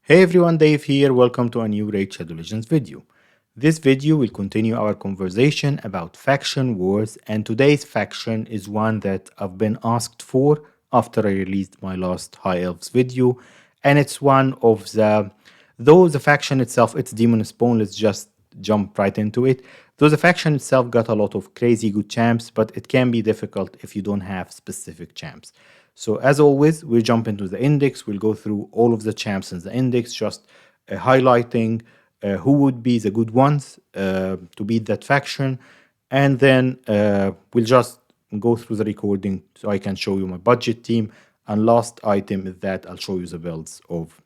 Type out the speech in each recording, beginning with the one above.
Hey everyone, Dave here. Welcome to a new Raid Shadow Legends video. This video will continue our conversation about faction wars, and today's faction is one that I've been asked for after I released my last High Elves video, and it's one of though the faction itself, it's Demonspawn. Let's just jump right into it. Though the faction itself got a lot of crazy good champs, but it can be difficult if you don't have specific champs. So as always, we'll jump into the index. We'll go through all of the champs in the index, just highlighting who would be the good ones to beat that faction. And then we'll just go through the recording so I can show you my budget team. And last item is that I'll show you the builds of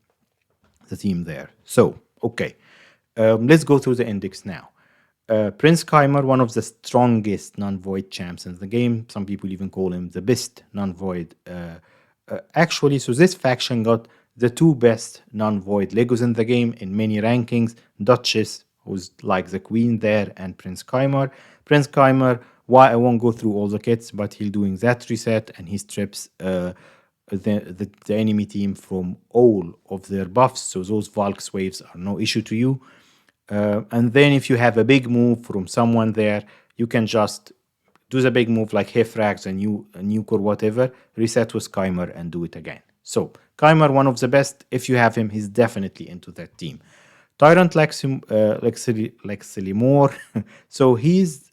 the team there. So, okay, let's go through the index now. Prince Khymer, one of the strongest non-void champs in the game. Some people even call him the best non-void. Actually, so this faction got the two best non-void Legos in the game in many rankings. Duchess, who's like the queen there, and Prince Khymer. Prince Khymer, why I won't go through all the kits, but he's doing that reset and he strips the enemy team from all of their buffs. So those Valk's waves are no issue to you. And then if you have a big move from someone there, you can just do the big move like Hifrax and nuke or whatever, reset with Khymer and do it again. So Khymer, one of the best. If you have him, he's definitely into that team. Tyrant Lexilimore, so he's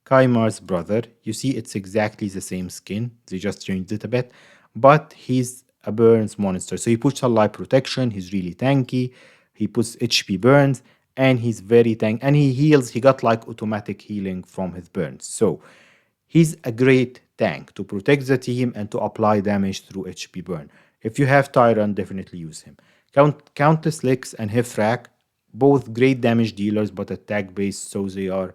Khymar's brother. You see, it's exactly the same skin. They just changed it a bit, but he's a burns monster. So he puts a light protection. He's really tanky. He puts HP burns, and he's very tank. And he heals. He got like automatic healing from his burns. So he's a great tank to protect the team and to apply damage through HP burn. If you have Tyrant, definitely use him. Countess Lix and Hifrak, both great damage dealers, but attack based, so they are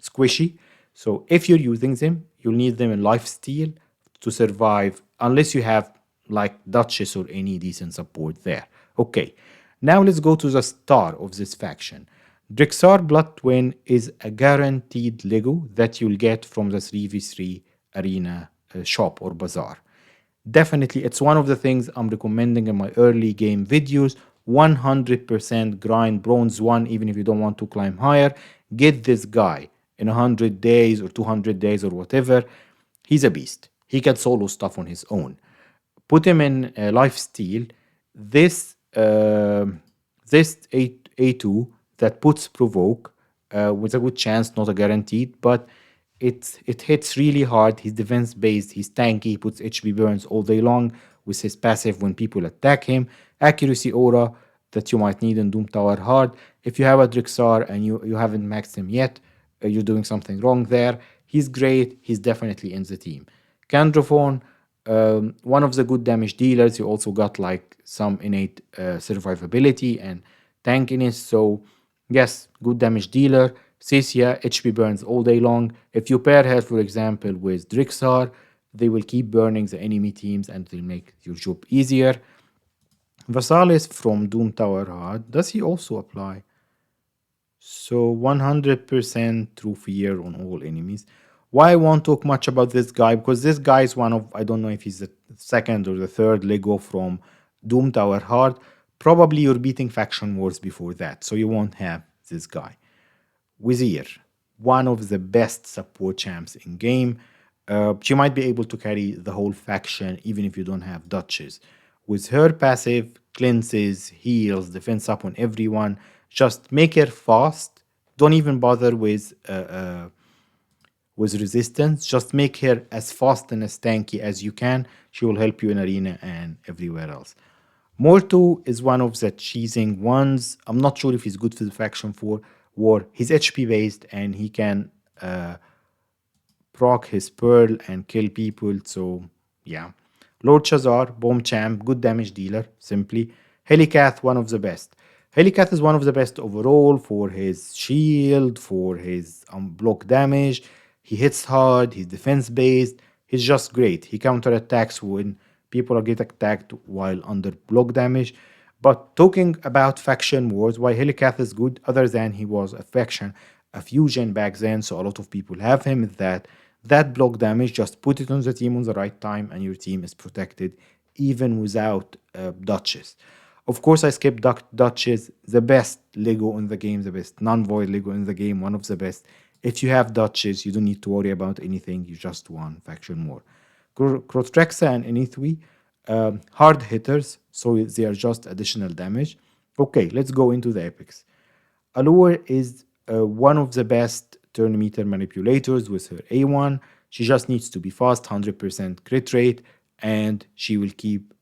squishy. So if you're using them, you'll need them in lifesteal to survive, unless you have like Duchess or any decent support there. Okay, now let's go to the star of this faction. Drixar Blood Twin is a guaranteed Lego that you'll get from the 3v3 arena shop or bazaar. Definitely, it's one of the things I'm recommending in my early game videos. 100% grind bronze 1, even if you don't want to climb higher. Get this guy in 100 days or 200 days or whatever. He's a beast. He can solo stuff on his own. Put him in lifesteal. This A2 that puts provoke with a good chance, not a guaranteed, but it hits really hard. He's defense based, he's tanky, he puts HP burns all day long with his passive when people attack him. Accuracy aura that you might need in Doom Tower hard. If you have a Drixar and you haven't maxed him yet, you're doing something wrong there. He's great, he's definitely in the team. Candrophone, one of the good damage dealers. You also got like some innate survivability and tankiness. So yes, good damage dealer. Cecia, HP burns all day long. If you pair her, for example, with Drixar, they will keep burning the enemy teams and they'll make your job easier. Vasalis from Doom Tower Hard, does he also apply? So 100% through fear on all enemies. Why I won't talk much about this guy? Because this guy is one of, I don't know if he's the second or the third Lego from Doom Tower Hard. Probably you're beating faction wars before that, so you won't have this guy. Wizir, one of the best support champs in game. She might be able to carry the whole faction even if you don't have Duchess. With her passive, cleanses, heals, defense up on everyone. Just make her fast. Don't even bother with resistance. Just make her as fast and as tanky as you can. She will help you in arena and everywhere else. Mortu is one of the cheesing ones. I'm not sure if he's good for the faction for war. He's HP based and he can proc his pearl and kill people. So yeah. Lord Chazar, bomb champ, good damage dealer, simply. Helicath, one of the best. Helicath is one of the best overall for his shield, for his block damage. He hits hard, he's defense based, he's just great. He counterattacks when people are getting attacked while under block damage. But talking about faction wars, why Helicath is good, other than he was a faction, a fusion back then, so a lot of people have him, that block damage, just put it on the team on the right time and your team is protected even without dodges. Of course, I skipped dodges. The best Lego in the game, the best non-void Lego in the game, one of the best. If you have dodges, you don't need to worry about anything. You just won faction war. Crotrexa and Inithwi, hard hitters, so they are just additional damage. Okay, let's go into the epics. Allure is one of the best turn meter manipulators with her A1. She just needs to be fast, 100% crit rate, and she will keep.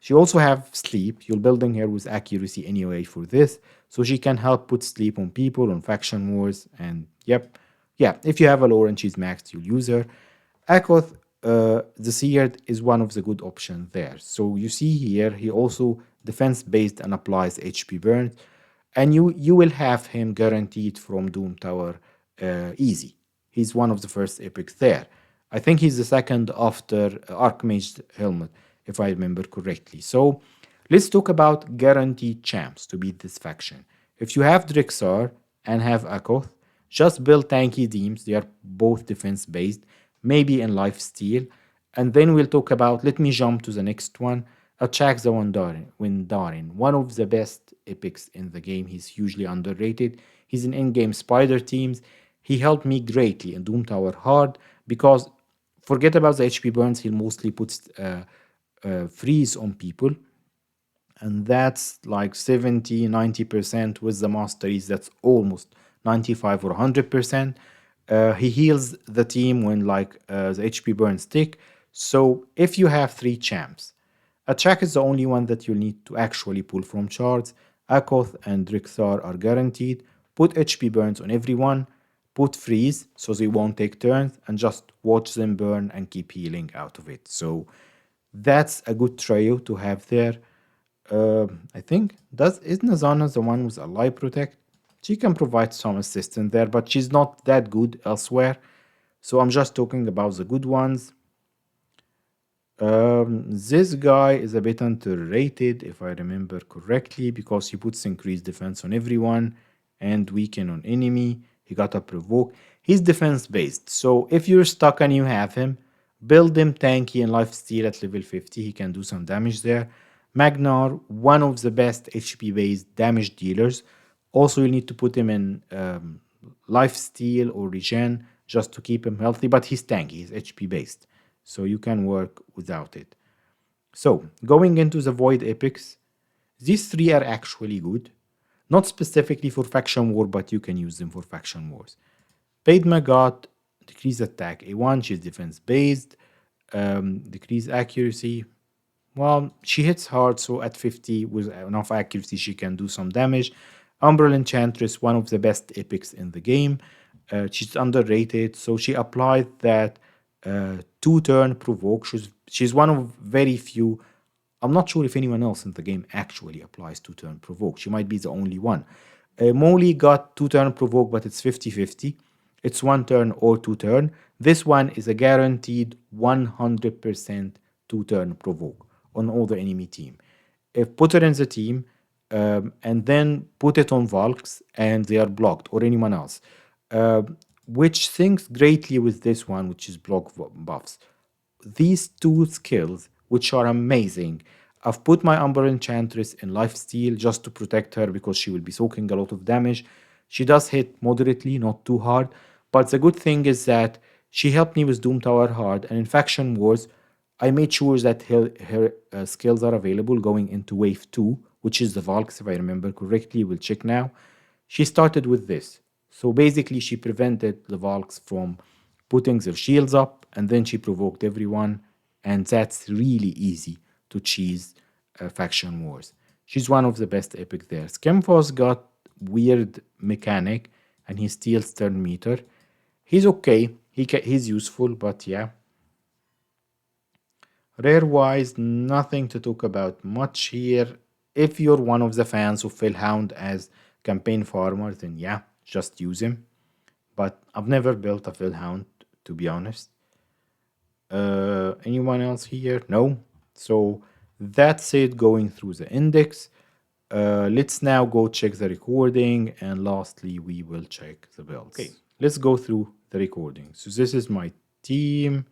She also have sleep. You're building her with accuracy anyway for this, so she can help put sleep on people on faction wars. And yep, yeah. If you have Allure and she's maxed, you'll use her. Akoth, the Seared is one of the good options there. So you see here, he also defense based and applies HP burn, and you will have him guaranteed from Doom Tower easy. He's one of the first epics there. I think he's the second after Archmage Helmet, if I remember correctly. So let's talk about guaranteed champs to beat this faction. If you have Drixar and have Akoth, just build tanky teams. They are both defense based, maybe in life steal. And then we'll talk about, let me jump to the next one. Attack the Windarin, one of the best epics in the game. He's hugely underrated. He's in in-game spider teams. He helped me greatly in Doom Tower Hard because forget about the HP burns. He mostly puts freeze on people, and that's like 70 90%. With the masteries, that's almost 95 or 100%. He heals the team when like the HP burns tick. So if you have three champs, Attack is the only one that you'll need to actually pull from shards. Akoth and Drixar are guaranteed. Put HP burns on everyone. Put freeze so they won't take turns, and just watch them burn and keep healing out of it. So that's a good trio to have there. I think is Nazana the one with a life protect? She can provide some assistance there, but she's not that good elsewhere. So I'm just talking about the good ones. This guy is a bit underrated, if I remember correctly, because he puts increased defense on everyone and weaken on enemy. He got a provoke. He's defense based, so if you're stuck and you have him, build him tanky and lifesteal at level 50. He can do some damage there. Magnar, one of the best HP based damage dealers. Also, you need to put him in lifesteal or regen just to keep him healthy, but he's tanky, he's HP based, so you can work without it. So, going into the Void Epics, these three are actually good. Not specifically for Faction War, but you can use them for Faction Wars. Paid Magot, decrease attack A1, she's defense based. Decrease accuracy. Well, she hits hard, so at 50 with enough accuracy, she can do some damage. Umbral Enchantress, one of the best epics in the game. She's underrated, so she applied that 2-turn provoke. She's one of very few. I'm not sure if anyone else in the game actually applies 2-turn provoke. She might be the only one. Molly got 2-turn provoke, but it's 50-50. It's 1 turn or 2 turn. This one is a guaranteed 100% 2-turn provoke on all the enemy team. If put it in the team and then put it on Valks and they are blocked, or anyone else, which syncs greatly with this one, which is block buffs. These two skills, which are amazing. I've put my Umbral Enchantress in lifesteal just to protect her because she will be soaking a lot of damage. She does hit moderately, not too hard, but the good thing is that she helped me with Doom Tower Hard, and in Faction Wars, I made sure that her skills are available going into Wave 2, which is the Valks, if I remember correctly. We'll check now. She started with this. So basically, she prevented the Valks from putting their shields up, and then she provoked everyone, and that's really easy to cheese Faction Wars. She's one of the best epic there. Skemfoss got weird mechanic, and he steals turn meter. He's okay. He's useful, but yeah. Rare-wise, nothing to talk about much here. If you're one of the fans of Philhound as campaign farmer, then yeah, just use him. But I've never built a Philhound, to be honest. Anyone else here? No. So that's it going through the index. Let's now go check the recording, and lastly, we will check the builds. Okay, let's go through the recording. So this is my team.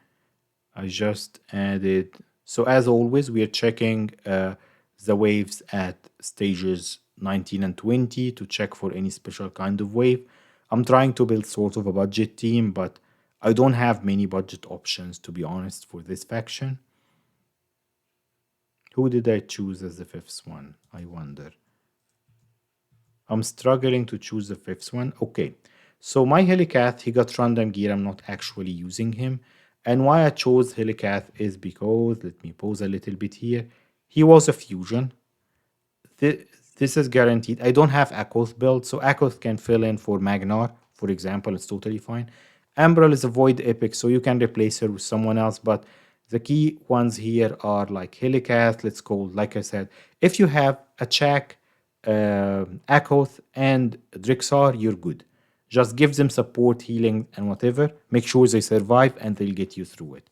I just added So as always, we are checking the waves at stages 19 and 20 to check for any special kind of wave. I'm trying to build sort of a budget team, but I don't have many budget options, to be honest, for this faction. Who did I choose as the fifth one? I wonder. I'm struggling to choose the fifth one. Okay, so my Helicath, he got random gear. I'm not actually using him. And why I chose Helicath is because, let me pause a little bit here. He was a fusion. Thi- This is guaranteed. I don't have Akoth build, so Akoth can fill in for Magnar, for example. It's totally fine. Ambral is a Void Epic, so you can replace her with someone else. But the key ones here are like Helicath, let's go, like I said. If you have a Chak, Akoth, and Drixar, you're good. Just give them support, healing, and whatever. Make sure they survive, and they'll get you through it.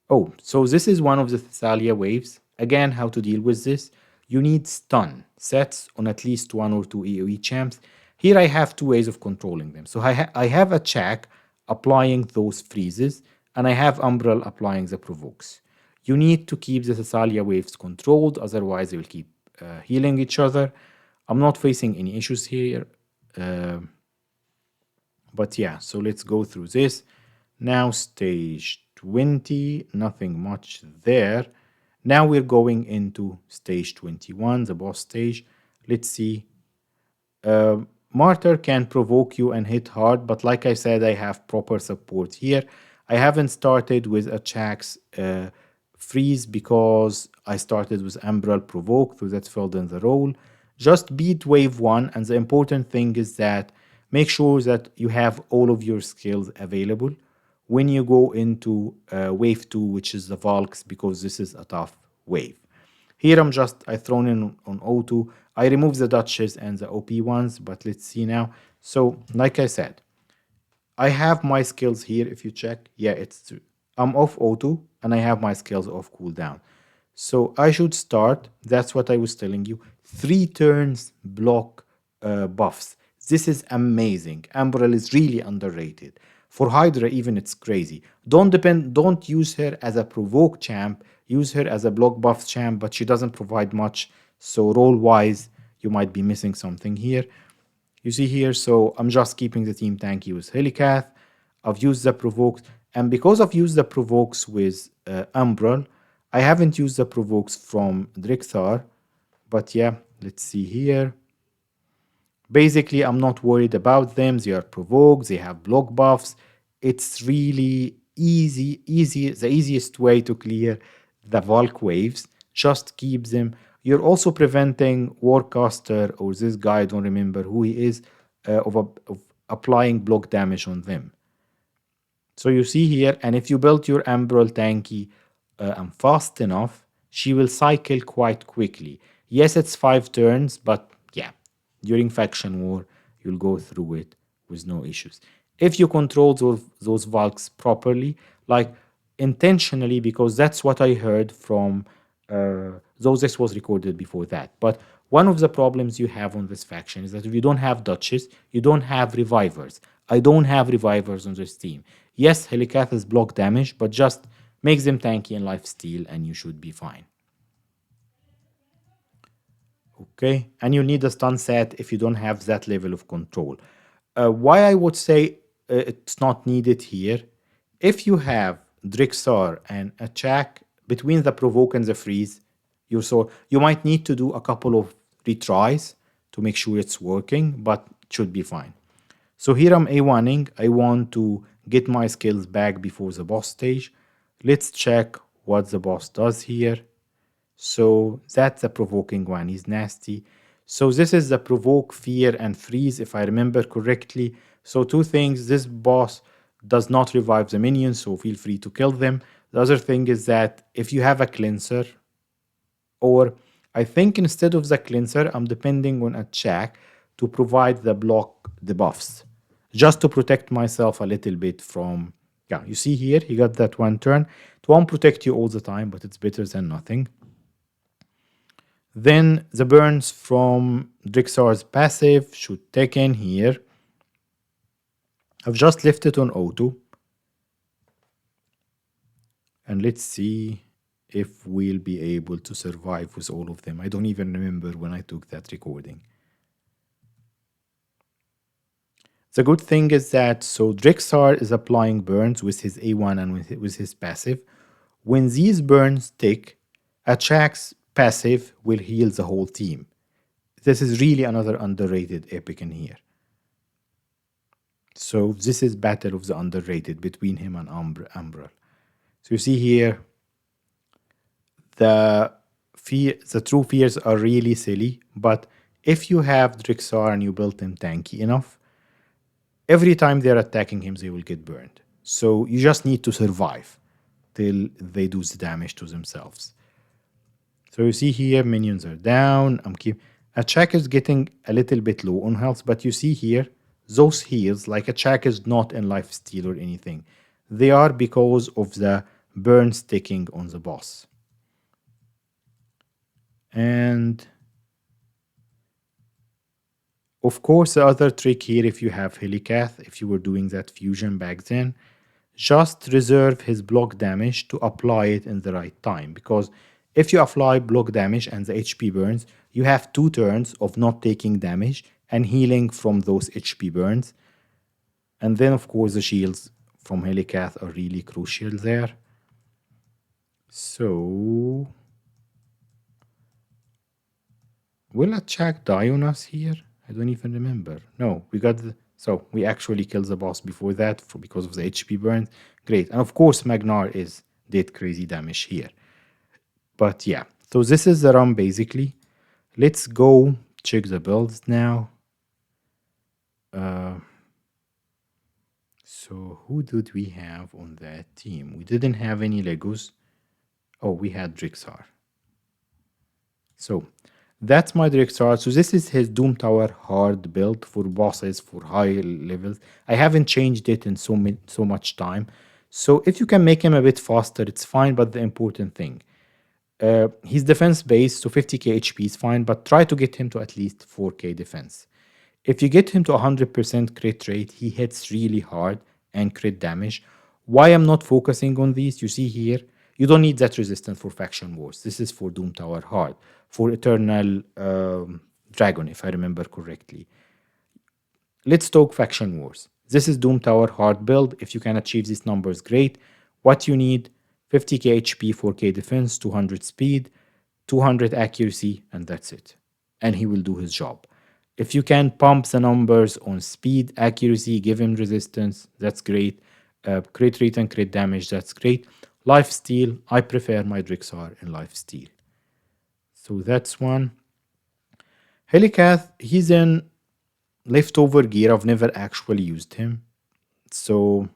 Oh, so this is one of the Thessalia waves. Again, how to deal with this. You need stun sets on at least one or two AoE champs. Here I have two ways of controlling them. So I have a Chak applying those freezes, and I have Umbral applying the provokes. You need to keep the Thessalia waves controlled, otherwise they will keep healing each other. I'm not facing any issues here. But yeah, so let's go through this. Now stage 20, nothing much there. Now we're going into stage 21, the boss stage. Let's see. Martyr can provoke you and hit hard, but like I said, I have proper support here. I haven't started with a Chak's freeze because I started with Umbral Provoke, so that filled in the role. Just beat wave 1, and the important thing is that make sure that you have all of your skills available when you go into wave 2, which is the Valks, because this is a tough wave. Here I thrown in on O2. I remove the Duchess and the OP ones, but let's see now. So, like I said, I have my skills here. If you check, yeah, it's true. I'm off auto and I have my skills off cooldown. So I should start. That's what I was telling you. 3 turns block buffs. This is amazing. Ambrel is really underrated. For Hydra, even it's crazy. Don't use her as a provoke champ. Use her as a block buff champ, but she doesn't provide much. So role wise, you might be missing something here. You see here, so I'm just keeping the team tanky with Helicath. I've used the provokes, and because I've used the provokes with Umbral, I haven't used the provokes from Drixar. But yeah, let's see here. Basically, I'm not worried about them. They are provoked, they have block buffs. It's really easy, the easiest way to clear the Valk waves. Just keep them. You're also preventing Warcaster or this guy, I don't remember who he is, of applying block damage on them. So you see here, and if you build your Umbral tanky and fast enough, she will cycle quite quickly. Yes, it's 5 turns, but yeah, during faction war, you'll go through it with no issues. If you control those Valks properly, like intentionally, because that's what I heard from though this was recorded before that. But one of the problems you have on this faction is that if you don't have Duchess, you don't have Revivers. I don't have Revivers on this team. Yes, Helicath is block damage, but just make them tanky and lifesteal and you should be fine. Okay, and you need a stun set if you don't have that level of control. Why I would say it's not needed here, if you have Drixar and a Chak between the provoke and the freeze, you might need to do a couple of retries to make sure it's working, but it should be fine. So here I'm A1ing. I want to get my skills back before the boss stage. Let's check what the boss does here. So that's a provoking one. He's nasty. So this is the provoke, fear, and freeze, if I remember correctly. So two things. This boss does not revive the minions, so feel free to kill them. The other thing is that if you have a cleanser, or I think instead of the cleanser, I'm depending on a check to provide the block debuffs, just to protect myself a little bit from. Yeah, you see here, he got that 1 turn. It won't protect you all the time, but it's better than nothing. Then the burns from Drixar's passive should take in here. I've just left it on auto. And let's see. if we'll be able to survive with all of them. I don't even remember when I took that recording. The good thing is that so Drixar is applying burns with his A1 and with his passive. When these burns tick, Achax's passive will heal the whole team. This is really another underrated epic in here. So this is Battle of the Underrated between him and Umbral. So you see here, the true fears are really silly, but if you have Drixar and you build him tanky enough, every time they're attacking him, they will get burned. So you just need to survive till they do the damage to themselves. So you see here, minions are down. Achak is getting a little bit low on health, but you see here, those heals, like Achak is not in life steal or anything. They are because of the burn sticking on the boss. And of course, the other trick here, if you have Helicath, if you were doing that fusion back then, just reserve his block damage to apply it in the right time. Because if you apply block damage and the HP burns, you have 2 turns of not taking damage and healing from those HP burns. And then, of course, the shields from Helicath are really crucial there. So, will Achak die on us here? I don't even remember. No, we got so we actually killed the boss before that because of the HP burn. Great. And of course, Magnar did crazy damage here. But yeah, so this is the run basically. Let's go check the builds now. So who did we have on that team? We didn't have any Legos. Oh, we had Drixar. So that's my Drixar. So this is his Doom Tower hard build for bosses, for high levels. I haven't changed it in so much time. So if you can make him a bit faster, it's fine. But the important thing, his defense base, so 50k HP is fine, but try to get him to at least 4k defense. If you get him to 100% crit rate, he hits really hard and crit damage. Why I'm not focusing on these, you see here, you don't need that resistance for Faction Wars. This is for Doom Tower Hard, for Eternal Dragon, if I remember correctly. Let's talk Faction Wars. This is Doom Tower Hard build. If you can achieve these numbers, great. What you need, 50k HP, 4k defense, 200 speed, 200 accuracy, and that's it. And he will do his job. If you can pump the numbers on speed, accuracy, give him resistance, that's great. Crit rate and crit damage, that's great. Life steal, I prefer my Drixar in life steal. So that's one. Helicath, he's in leftover gear. I've never actually used him. So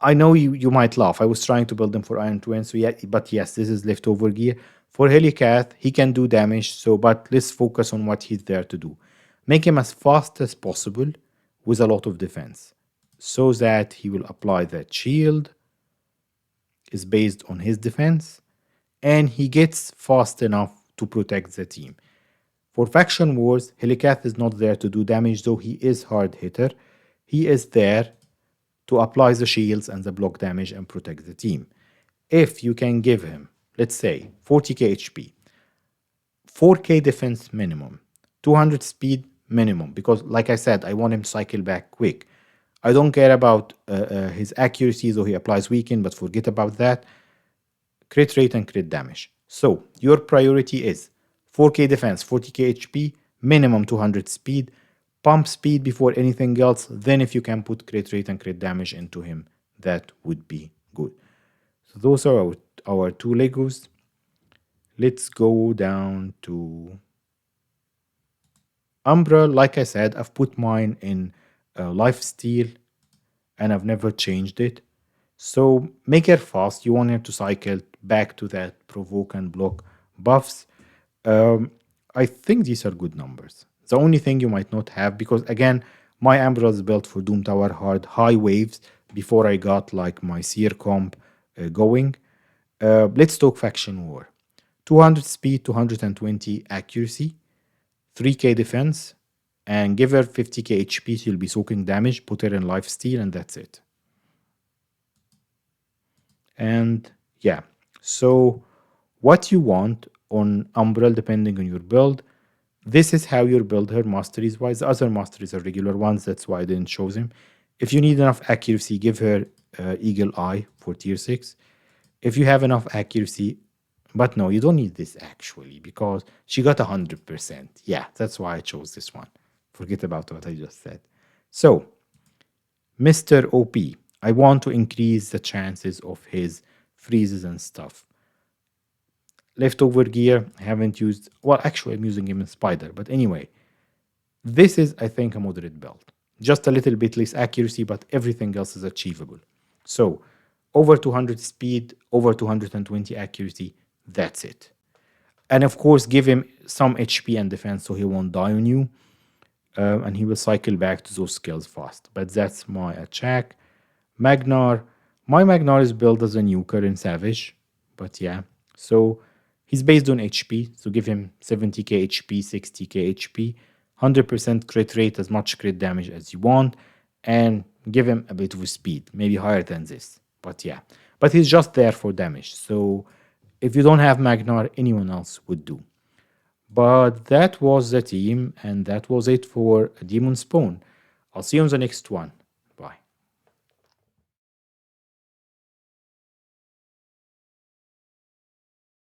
I know you might laugh. I was trying to build him for Iron Twin, so yeah, but yes, this is leftover gear. For Helicath, he can do damage, so but let's focus on what he's there to do. Make him as fast as possible with a lot of defense, so that he will apply that shield is based on his defense, and he gets fast enough to protect the team. For Faction Wars, Helicath is not there to do damage, though he is hard hitter. He is there to apply the shields and the block damage and protect the team. If you can give him, let's say, 40k HP, 4k defense minimum, 200 speed minimum, because like I said, I want him to cycle back quick. I don't care about his accuracy, though he applies weaken, but forget about that. Crit rate and crit damage. So your priority is 4k defense, 40k HP, minimum 200 speed, pump speed before anything else. Then if you can put crit rate and crit damage into him, that would be good. So those are our 2 Legos. Let's go down to Umbra. Like I said, I've put mine in life steal and I've never changed it. So make it fast. You want it to cycle back to that provoke and block buffs. I think these are good numbers. The only thing you might not have, because again, my Umbra is built for Doom Tower Hard high waves before I got like my Seer comp going. Let's talk Faction War. 200 speed, 220 accuracy, 3k defense, and give her 50k HP, so you'll be soaking damage, put her in life steal, and that's it. And yeah, So what you want on Umbral, depending on your build, this is how your build her masteries wise. The other masteries are regular ones, that's why I didn't show them. If you need enough accuracy, give her Eagle Eye for tier 6. If you have enough accuracy, but no, you don't need this actually because she got 100%. Yeah, that's why I chose this one. Forget about what I just said. So, Mr. OP, I want to increase the chances of his freezes and stuff. Leftover gear, I haven't used, well, actually, I'm using him in Spider, but anyway, this is, I think, a moderate build. Just a little bit less accuracy, but everything else is achievable. So, over 200 speed, over 220 accuracy, that's it. And of course, give him some HP and defense so he won't die on you. And he will cycle back to those skills fast. But that's my attack. Magnar. My Magnar is built as a nuker in Savage. But yeah. So he's based on HP. So give him 70k HP, 60k HP, 100% crit rate, as much crit damage as you want. And give him a bit of speed, maybe higher than this. But yeah. But he's just there for damage. So if you don't have Magnar, anyone else would do. But that was the team, and that was it for Demonspawn. I'll see you on the next one.